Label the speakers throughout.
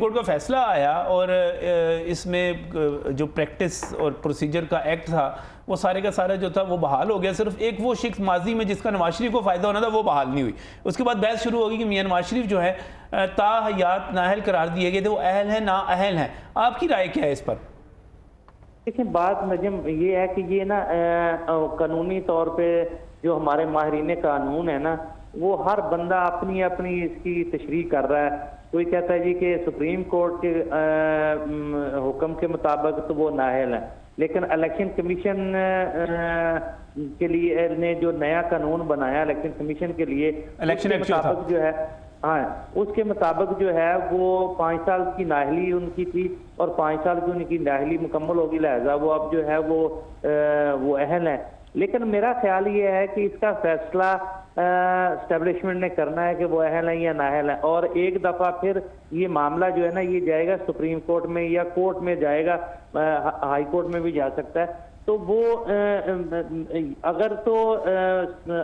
Speaker 1: Court کا فیصلہ آیا اور اس میں جو پریکٹس اور پروسیجر کا ایکٹ تھا وہ سارے کا سارا جو تھا وہ بحال ہو گیا. صرف ایک وہ شخص ماضی میں جس کا نواز شریف کو فائدہ ہونا تھا وہ بحال نہیں ہوئی. اس کے بعد بحث شروع ہوگی کہ میاں نواز شریف جو ہے تا حیات نااہل قرار دیے گئے تھے, وہ اہل ہیں نا اہل ہیں. آپ کی رائے کیا ہے اس پر؟
Speaker 2: دیکھیں بات نجم یہ ہے کہ یہ نا قانونی طور پہ جو ہمارے ماہرین قانون ہے نا وہ ہر بندہ اپنی اپنی اس کی تشریح کر رہا ہے. کوئی کہتا ہے جی کہ سپریم کورٹ کے حکم کے مطابق تو وہ نااہل ہیں, لیکن الیکشن کمیشن کے لیے نے جو نیا قانون بنایا الیکشن کمیشن کے لیے
Speaker 1: الیکشن ایکٹ
Speaker 2: مطابق جو ہے اس کے مطابق جو ہے وہ 5 سال کی نااہلی ان کی تھی اور 5 سال کی ان کی نااہلی مکمل ہوگی, لہذا وہ اب جو ہے وہ اہل ہیں. لیکن میرا خیال یہ ہے کہ اس کا فیصلہ اسٹیبلشمنٹ نے کرنا ہے کہ وہ اہل ہیں یا نااہل ہیں, اور ایک دفعہ پھر یہ معاملہ جو ہے نا یہ جائے گا سپریم کورٹ میں یا کورٹ میں جائے گا, ہائی کورٹ میں بھی جا سکتا ہے. تو وہ اگر تو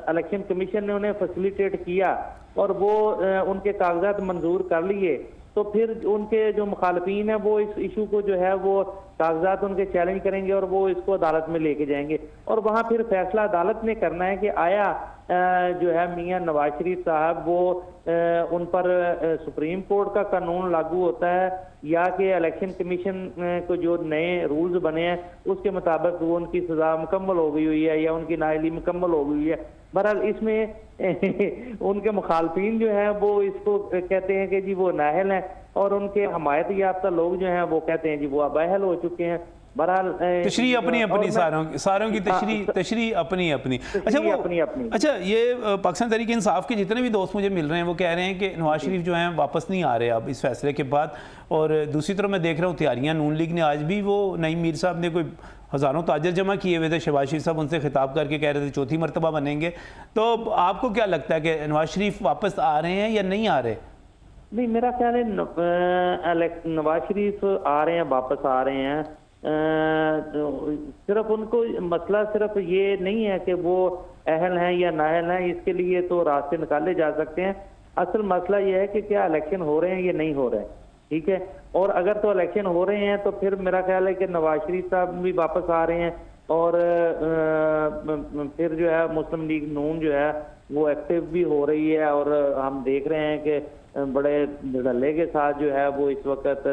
Speaker 2: الیکشن کمیشن نے انہیں فیسیلیٹیٹ کیا اور وہ ان کے کاغذات منظور کر لیے تو پھر ان کے جو مخالفین ہیں وہ اس ایشو کو جو ہے وہ کاغذات ان کے چیلنج کریں گے اور وہ اس کو عدالت میں لے کے جائیں گے, اور وہاں پھر فیصلہ عدالت نے کرنا ہے کہ آیا جو ہے میاں نواز شریف صاحب وہ ان پر سپریم کورٹ کا قانون لاگو ہوتا ہے یا کہ الیکشن کمیشن کو جو نئے رولز بنے ہیں اس کے مطابق وہ ان کی سزا مکمل ہو گئی ہوئی ہے یا ان کی نااہلی مکمل ہو گئی ہوئی ہے. بہرحال اس میں ان کے مخالفین جو ہیں وہ اس کو کہتے ہیں کہ جی وہ نااہل ہیں, اور ان کے حمایت یافتہ لوگ جو ہیں وہ کہتے ہیں جی وہ اب اہل ہو چکے ہیں. بہرحال
Speaker 1: تشریح اپنی اپنی ساروں کی تشریح اپنی اپنی. اچھا یہ پاکستان تحریک انصاف کے جتنے بھی دوست مجھے مل رہے ہیں وہ کہہ رہے ہیں کہ نواز شریف جو ہیں واپس نہیں آ رہے اب اس فیصلے کے بعد, اور دوسری طرف میں دیکھ رہا ہوں تیاریاں نون لیگ نے آج بھی وہ نعیم میر صاحب نے کوئی ہزاروں تاجر جمع کیے ہوئے تھے, شہباز شریف صاحب ان سے خطاب کر کے کہہ رہے تھے چوتھی مرتبہ بنیں گے. تو آپ کو کیا لگتا ہے کہ نواز شریف واپس آ رہے ہیں یا نہیں آ رہے؟
Speaker 2: نہیں, میرا خیال ہے نواز شریف آ رہے ہیں, واپس آ رہے ہیں. صرف ان کو مسئلہ صرف یہ نہیں ہے کہ وہ اہل ہیں یا نااہل ہیں, اس کے لیے تو راستے نکالے جا سکتے ہیں. اصل مسئلہ یہ ہے کہ کیا الیکشن ہو رہے ہیں یا نہیں ہو رہے ہیں, ٹھیک ہے. اور اگر تو الیکشن ہو رہے ہیں تو پھر میرا خیال ہے کہ نواز شریف صاحب بھی واپس آ رہے ہیں, اور پھر جو ہے مسلم لیگ نون جو ہے وہ ایکٹیو بھی ہو رہی ہے, اور ہم دیکھ رہے ہیں کہ بڑے دھڑلے کے ساتھ جو ہے وہ اس وقت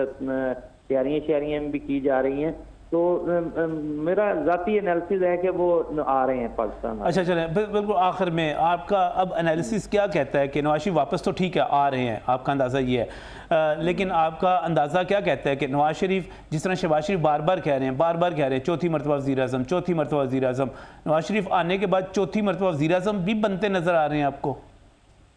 Speaker 2: تیاریاں بھی کی جا رہی ہیں. تو میرا ذاتی انالیسس ہے کہ وہ آ رہے ہیں پاکستان.
Speaker 1: اچھا چلیں بالکل آخر میں آپ کا اب انالیسس کیا کہتا ہے کہ نواز شریف واپس تو ٹھیک ہے آ رہے ہیں, آپ کا اندازہ یہ ہے, لیکن آپ کا اندازہ کیا کہتا ہے کہ نواز شریف جس طرح شہباز شریف بار بار کہہ رہے ہیں چوتھی مرتبہ وزیر اعظم, چوتھی مرتبہ وزیر اعظم, نواز شریف آنے کے بعد چوتھی مرتبہ وزیر اعظم بھی بنتے نظر آ رہے ہیں آپ کو؟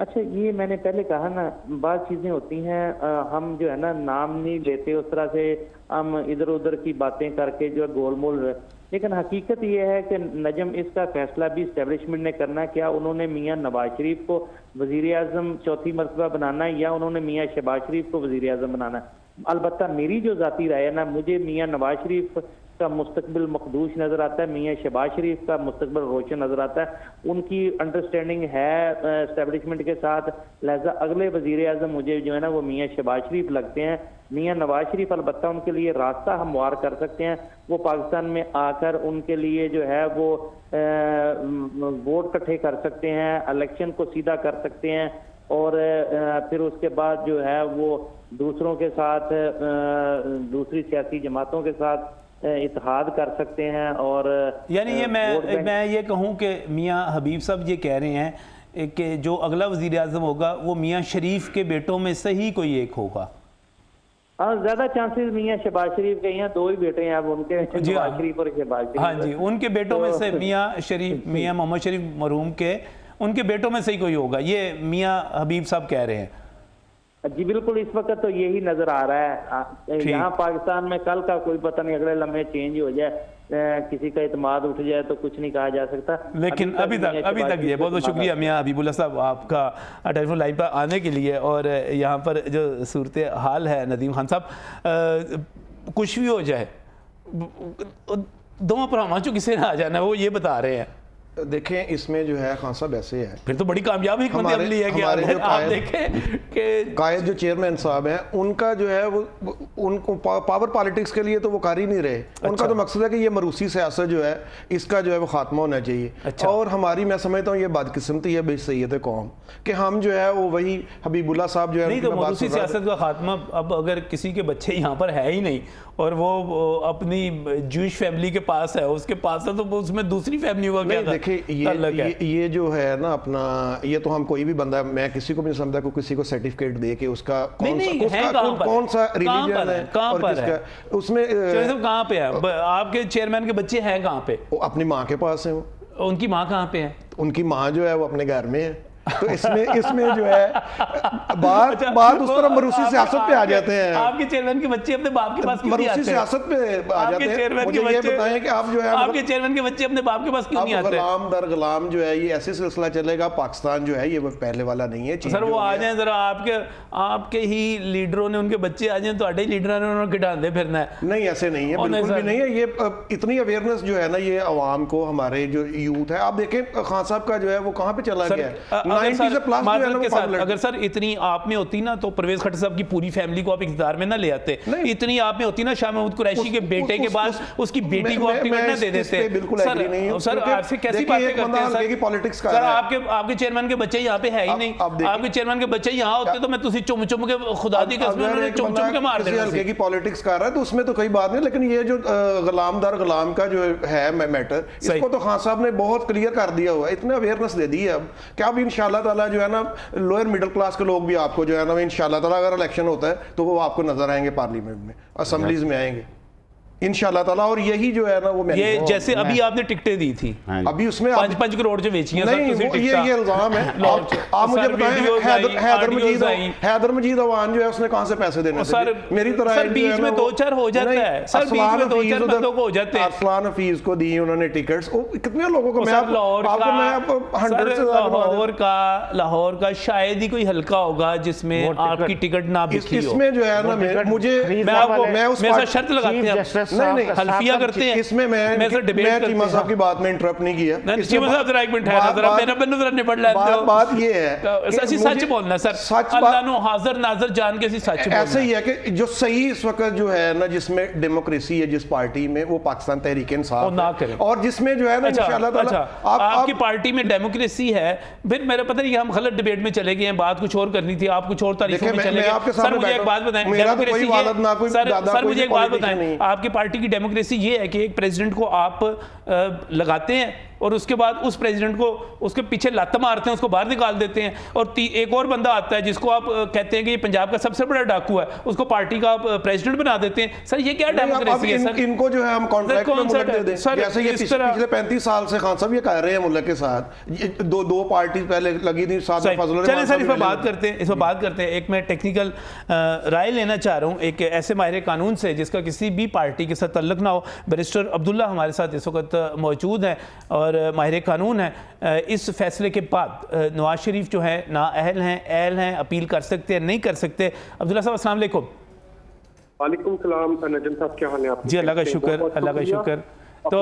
Speaker 2: اچھا, یہ میں نے پہلے کہا نا بعض چیزیں ہوتی ہیں ہم جو ہے نا نام نہیں لیتے اس طرح سے, ہم ادھر ادھر کی باتیں کر کے جو گول مول, لیکن حقیقت یہ ہے کہ نجم اس کا فیصلہ بھی اسٹیبلشمنٹ نے کرنا ہے. کیا انہوں نے میاں نواز شریف کو وزیر اعظم چوتھی مرتبہ بنانا ہے یا انہوں نے میاں شہباز شریف کو وزیر اعظم بنانا ہے؟ البتہ میری جو ذاتی رائے ہے نا, مجھے میاں نواز شریف کا مستقبل مخدوش نظر آتا ہے, میاں شہباز شریف کا مستقبل روشن نظر آتا ہے. ان کی انڈرسٹینڈنگ ہے اسٹیبلشمنٹ کے ساتھ, لہذا اگلے وزیر اعظم مجھے جو ہے نا وہ میاں شہباز شریف لگتے ہیں. میاں نواز شریف البتہ ان کے لیے راستہ ہموار کر سکتے ہیں, وہ پاکستان میں آ کر ان کے لیے جو ہے وہ ووٹ اکٹھے کر سکتے ہیں, الیکشن کو سیدھا کر سکتے ہیں, اور پھر اس کے بعد جو ہے وہ دوسروں کے ساتھ دوسری سیاسی جماعتوں کے ساتھ اتحاد کر سکتے ہیں. اور
Speaker 1: یعنی یہ میں یہ کہوں کہ میاں حبیب صاحب یہ کہہ رہے ہیں کہ جو اگلا وزیر اعظم ہوگا وہ میاں شریف کے بیٹوں میں سے ہی کوئی ایک ہوگا.
Speaker 2: زیادہ چانسز میاں شہباز شریف کے ہیں, 2 ہی بیٹے ہیں اب ان کے, نواز شریف اور شہباز شریف.
Speaker 1: ہاں جی, ان کے بیٹوں میں سے میاں محمد شریف مرحوم کے ان کے بیٹوں میں سے ہی کوئی ہوگا, یہ میاں حبیب صاحب کہہ رہے ہیں.
Speaker 2: جی بالکل, اس وقت تو یہی نظر آ رہا ہے. یہاں پاکستان میں کل کا کوئی پتہ نہیں, اگلے لمحے چینج ہو جائے, کسی کا اعتماد اٹھ جائے تو کچھ نہیں کہا جا سکتا.
Speaker 1: لیکن ابھی تک یہ بہت شکریہ میاں حبیب اللہ صاحب آپ کا ٹیلی فون لائن پر آنے کے لیے. اور یہاں پر جو صورت حال ہے ندیم خان صاحب, کچھ بھی ہو جائے دونوں پر ہمارا کسی نہ آ جانا, وہ یہ بتا رہے ہیں
Speaker 3: دیکھیں اس میں جو ہے خان صاحب ایسے ہے،
Speaker 1: پھر تو بڑی کامیاب حکمت عملی ہے کہ
Speaker 3: ہمارے جو
Speaker 1: آپ دیکھیں کہ
Speaker 3: قائد جو چیئرمین صاحب ہیں ان کا جو ہے وہ ان کو پاور پالیٹکس کے لیے تو وہ کر ہی نہیں رہے. ان کا تو مقصد ہے کہ یہ مروسی سیاست جو ہے اس کا جو ہے وہ خاتمہ ہونا چاہیے. اور ہماری میں سمجھتا ہوں یہ بدقسمتی ہے سید قوم کہ ہم جو ہے وہ وہی حبیب اللہ صاحب جو ہے
Speaker 1: نہیں تو مروسی سیاست کا خاتمہ اب اگر کسی کے بچے یہاں پر ہے ہی نہیں اور وہ اپنی جوئش فیملی کے پاس ہے، اس کے پاس ہے، تو اس میں دوسری فیملی کا کیا تعلق ہے؟
Speaker 3: یہ جو ہے نا اپنا، یہ تو ہم کوئی بھی بندہ، میں کسی کو بھی نہیں سمجھتا کہ کسی کو سرٹیفکیٹ دے کے اس کا کون سا ریلیجن ہے اور کس کا، اس میں
Speaker 1: کہاں پہ ہے آپ کے چیئرمین کے بچے ہیں کہاں پہ؟
Speaker 3: اپنی ماں کے پاس ہیں.
Speaker 1: ان کی ماں کہاں پہ ہے؟
Speaker 3: ان کی ماں جو ہے وہ اپنے گھر میں ہے. تو اس میں جو ہے بات اس طرح مروسی سیاست پہ آ جاتے ہیں.
Speaker 1: آپ کے چیئرمین کے بچے اپنے باپ کے پاس کیوں نہیں آتے؟
Speaker 3: مروسی سیاست پہ آ جاتے ہیں. مجھے یہ بتائیں کہ آپ جو ہے
Speaker 1: آپ کے چیئرمین کے بچے اپنے باپ کے پاس کیوں نہیں آتے؟
Speaker 3: غلام در غلام جو ہے یہ ایسے سلسلہ چلے گا. پاکستان جو ہے یہ پہلے والا نہیں ہے.
Speaker 1: سر وہ آ جائیں ذرا، آپ کے ہی لیڈروں نے ان کے بچے آ جائیں تو اڈے لیڈروں نے انہوں نے گٹاندے پھرنا ہے.
Speaker 3: نہیں ایسے نہیں ہے، بالکل بھی نہیں ہے. یہ اتنی اویئرنیس جو ہے نا یہ عوام کو، ہمارے جو یوتھ ہے، آپ دیکھیں خان صاحب کا جو ہے وہ کہاں پہ چلا گیا ہے. 90 سے پلس
Speaker 1: کے ساتھ اگر سر اتنی آپ میں ہوتی نا تو پرویز خٹک صاحب کی پوری فیملی کو آپ اقتدار میں نہ لے آتے. اتنی آپ میں ہوتی نا شاہ محمود قریشی کے بیٹے کے بعد اس کی بیٹی کو آپ ٹکٹ نہ دے دیتے. سر آپ سے کیسی باتیں کرتے ہیں سر؟ آپ کے چیئرمین کے بچے یہاں پہ ہے ہی نہیں. آپ کے چیئرمین کے بچے یہاں ہوتے تو میں تسی چم چم کے خدا دی قسم انہوں نے چم چم کے مار دینا.
Speaker 3: ہلکے کی پالیٹکس کر رہا ہے تو اس میں تو کوئی بات نہیں، لیکن یہ جو غلام در غلام کا جو ہے میٹر، اس کو تو خان صاحب نے بہت کلیئر کر دیا ہوا ہے. اتنا اویئرنیس دے دی ہے اب کہ اب انشاءاللہ تعالیٰ جو ہے نا لوئر مڈل کلاس کے لوگ بھی آپ کو جو ہے نا انشاءاللہ تعالیٰ اگر الیکشن ہوتا ہے تو وہ آپ کو نظر آئیں گے، پارلیمنٹ میں، اسمبلیز میں آئیں گے انشاءاللہ تعالیٰ. اور یہی جو ہے نا وہ
Speaker 1: یہ جیسے ابھی آپ نے ٹکٹیں دی تھی،
Speaker 3: ابھی اس میں
Speaker 1: 5 کروڑ جو بیچی ہیں.
Speaker 3: نہیں یہ الزام ہے. آپ مجھے بتائیں حیدر مجید عوان جو ہے اس نے کہاں سے پیسے دینے تھے؟ میری طرح
Speaker 1: سر بیچ میں 2-4 ہو جاتا ہے. سر بیچ میں 2-4 بندوں کو ہو جاتے ہیں.
Speaker 3: ارسلان حفیظ کو دی انہوں نے ٹکٹس. کتنے لوگوں کو؟
Speaker 1: لاہور کا شاید ہی کوئی حلقہ ہوگا جس میں آپ کی ٹکٹ نہ بکی ہو.
Speaker 3: اس میں جو ہے نا مجھے
Speaker 1: میں شرط لگاتے ہیں
Speaker 3: نہیں
Speaker 1: حلفیہ کرتے ہیں.
Speaker 3: اس میں چیمہ صاحب کی بات میں انٹرپٹ نہیں کیا.
Speaker 1: چیمہ صاحب ذرا ایک منٹ ہے ذرا میرا بنو ذرا نپٹ لیتے ہو.
Speaker 3: بات یہ ہے
Speaker 1: اسی سچ بولنا سر، اللہ نو حاضر ناظر جان کے اسی سچ بولنا.
Speaker 3: ایسے ہی ہے کہ جو صحیح اس وقت جو ہے نا جس میں ڈیموکریسی ہے جس پارٹی میں، وہ پاکستان تحریک انصاف ہے. اور جس میں جو ہے نا انشاءاللہ تعالیٰ
Speaker 1: آپ کی پارٹی میں ڈیموکریسی ہے. پھر میرا پتہ نہیں ہم غلط ڈیبیٹ میں چلے گئے ہیں، بات کچھ اور کرنی تھی، آپ کچھ اور تعریفوں میں چلے گئے. سر مجھے ایک بات بتائیں، سر مجھے ایک بات بتائیں، آپ کی پارٹی کی ڈیموکریسی یہ ہے کہ ایک پریزیڈنٹ کو آپ لگاتے ہیں اور اس کے بعد اس پریزیڈنٹ کو اس کے پیچھے لت مارتے ہیں، اس کو باہر نکال دیتے ہیں، اور ایک اور بندہ آتا ہے جس کو آپ کہتے ہیں کہ یہ پنجاب کا سب سے بڑا ڈاکو ہے، اس کو پارٹی کا آپ پریزیڈنٹ بنا دیتے ہیں. سر یہ کیا ڈیموکریسی ہے سر؟
Speaker 3: ان کو جو ہے ہم کانٹریکٹ میں ملک دے دیں. جیسے یہ پچھلے 35 سال سے خان صاحب یہ کہہ رہے ہیں ملک کے ساتھ دو پارٹی پہلے لگی تھی ساتھ میں فضل.
Speaker 1: چلیں سر اس پر بات کرتے ہیں. ایک میں ٹیکنیکل رائے لینا چاہ رہا ہوں ایک ایسے ماہر قانون سے جس کا کسی بھی پارٹی کے ساتھ تعلق نہ ہو. بیرسٹر عبداللہ ہمارے ساتھ اس وقت موجود ہیں اور ماہر قانون ہیں. اس فیصلے کے بعد نواز شریف جو ہے نااہل ہیں، اہل ہیں، اپیل کر سکتے ہیں، نہیں کر سکتے؟ عبداللہ صاحب السلام علیکم.
Speaker 4: وعلیکم السلام. نجم صاحب کیا حال ہے آپ؟
Speaker 1: جی اللہ کا شکر، اللہ کا شکر. تو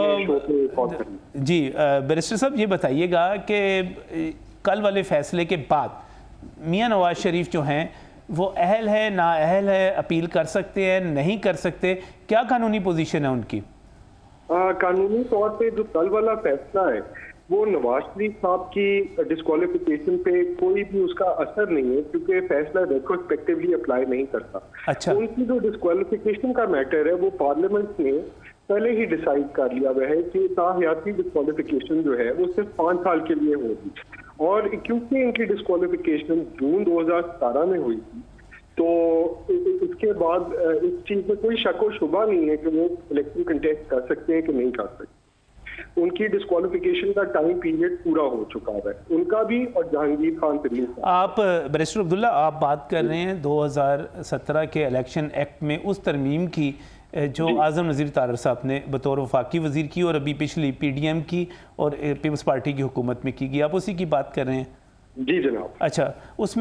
Speaker 1: جی بیرسٹر صاحب یہ بتائیے گا کہ کل والے فیصلے کے بعد میاں نواز شریف جو ہیں وہ اہل ہے، نااہل ہے، اپیل کر سکتے ہیں، نہیں کر سکتے؟ کیا قانونی پوزیشن ہے ان کی؟
Speaker 4: قانونی طور پہ جو کل والا فیصلہ ہے وہ نواز شریف صاحب کی ڈسکوالیفیکیشن پہ کوئی بھی اس کا اثر نہیں ہے، کیونکہ فیصلہ ریٹروسپیکٹیولی اپلائی نہیں کرتا.
Speaker 1: اچھا.
Speaker 4: ان کی جو ڈسکوالیفیکیشن کا میٹر ہے وہ پارلیمنٹ نے پہلے ہی ڈیسائیڈ کر لیا ہوا ہے کہ تاحیاتی ڈسکوالیفیکیشن جو ہے وہ صرف 5 سال کے لیے ہوگی. اور کیونکہ ان کی ڈسکوالیفیکیشن جون 2017 میں ہوئی تھی تو اس کے بعد اس چیز میں کوئی شک و شبہ نہیں ہے کہ وہ الیکشن کنٹیسٹ کر سکتے ہیں کہ نہیں کر سکتے. ان کی ڈسکوالیفیکیشن کا ٹائم پیریڈ پورا ہو چکا ہے، ان کا بھی اور جہانگیر خان ترین صاحب.
Speaker 1: آپ بیرسٹر عبداللہ آپ بات کر رہے ہیں 2017 کے الیکشن ایکٹ میں اس ترمیم کی جو اعظم نذیر طارر صاحب نے بطور وفاقی وزیر کی اور ابھی پچھلی پی ڈی ایم کی اور پیپلز پارٹی کی حکومت میں کی گئی، آپ اسی کی بات کر رہے ہیں؟
Speaker 4: جی جناب.
Speaker 1: اچھا. اس میں